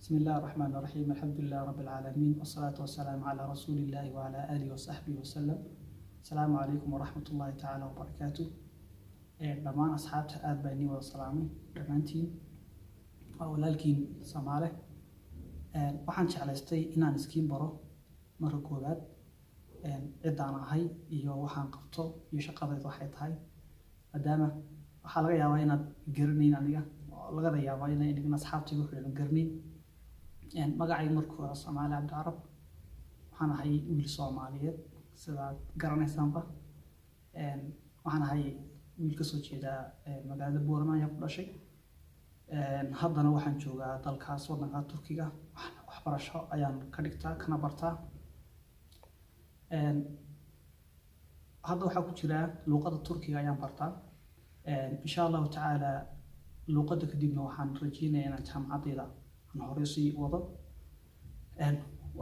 بسم الله الرحمن الرحيم الحمد لله رب العالمين والصلاة والسلام على رسول الله وعلى آله وصحبه وسلم. السلام عليكم ورحمة الله تعالى وبركاته. دمان أصحابته آد بيني والسلامي دمانتين ولكن سماله waxaan jeclaystay inaan iskiin baro marka koowaad cid aan ahay iyo waxaan qabto iyo shaqadaydu waxay tahay maadaama waxa laga yaabaa inaad garanayn aniga laga yaabaa in asxaabtaygu xidhan garanayn magacaygu markuu Soomaali Cabdi Carab waxaan ahay wiil Soomaaliyeed sida garanaysaanba waxaan ahay wiil ka soo jeeda magaalada Boorama ayaan ku dhashay haddana waxaan joogaa dalkaas waddanka Turkiga waxbarasho ayaan ka dhigtaa kana bartaa hadda waxaa ku jira luqadda Turkiga ayaan bartaa insha Allah taala luqadda kadibna waxaan rajeynayaa inaan jaamacadda aan hore sii wado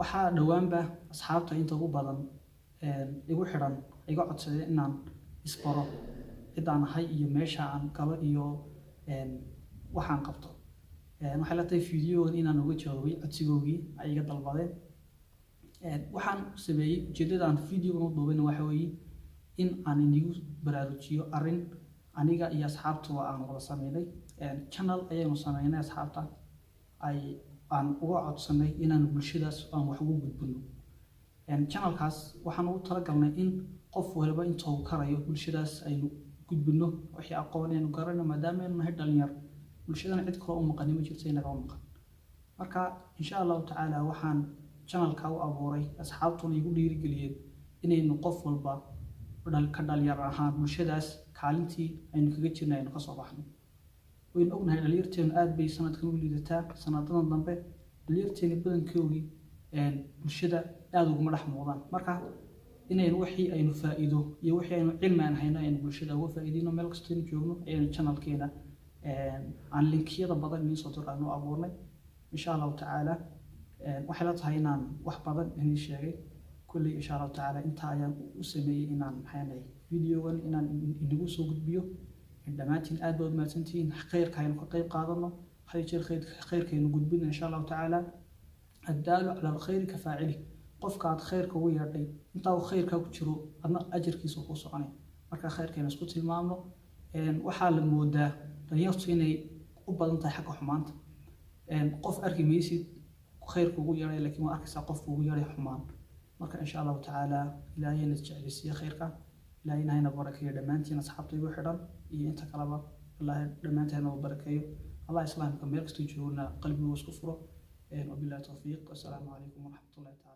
waxaa dhawaanba asxaabta inta ugu badan igu xidhan iga codsaday inaan isbaro cid aan ahay iyo meesha aan galo iyo waxaan qabto waxay la tahay fiidiyoon inaan uga jawaabay codsigoogii ay iga dalbadeen waxaan sameeyay ujeedadaan fiidiyoogan u duubay waxa weeye in aan inigu baraarujiyo arrin aniga iyo asxaabtu aan wada sameynay channel ayaynu sameynay asxaabta aan uga codsanay inaan bulshadaas aan wax ugu gudbino channelkaas waxaan ugu talagalnay in qof walba intuu karayo bulshadaas aynu gudbino wixii aqoon aynu garanayno maadaama aynu nahay dhalinyar bulshadana cid kale u maqan ma jirto inaga u maqan marka insha Allah taala waxaan channelka u abuuray asxaabtuna igu dhiirigeliyeen inaynu qof walba ka dhalinyar ahaan bulshadaas kaalintii aynu kaga jirnay aynu ka soo baxno وين أغنى اليرتين آد بي سنة كانوا ليدتا سنة ضمن ضمبه اليرتين بدن كوي بالشدة آد ومرح موضان مركا إن يروحي أي نفائده يروحي أي علم عن هنا أي بالشدة هو فائدينه ملكستين جوجنو أي الشانل كينا عن لينكية بدن من صدر عنه أبورنا إن شاء الله تعالى وحلات هينا وحبضن هني الشيء كل إن شاء الله تعالى أنت عيان وسمي إن حياني فيديو إن ندوسه قد بيو دماتين آد بود ما سنتين خير كاين قيب قادنا خير كاين قدبنا إن شاء الله تعالى الدال على الخير كفاعله قف قاد خير كوي هردي أنت خير كوتشرو أنا أجر كيس وخص عني مركا خير كاين اسكت المامنو وحال المودة رياضتيني وبدن طاي حق حمانت قف أركي ميسي خير كوي هردي لكن ما أركي سقف كوي هردي حمان مركا إن شاء الله تعالى لا ينسجع لسيا خيرك لا ينهينا بركة دمانتين أصحابتي وحرام iyo inta kalaba Allah dhamaanteena oo barakeeyo Allah islaamka meel kasta joogna qalbiga isku furo wabillahi tawfiiq assalamu alaykum wa rahmatullahi ta'ala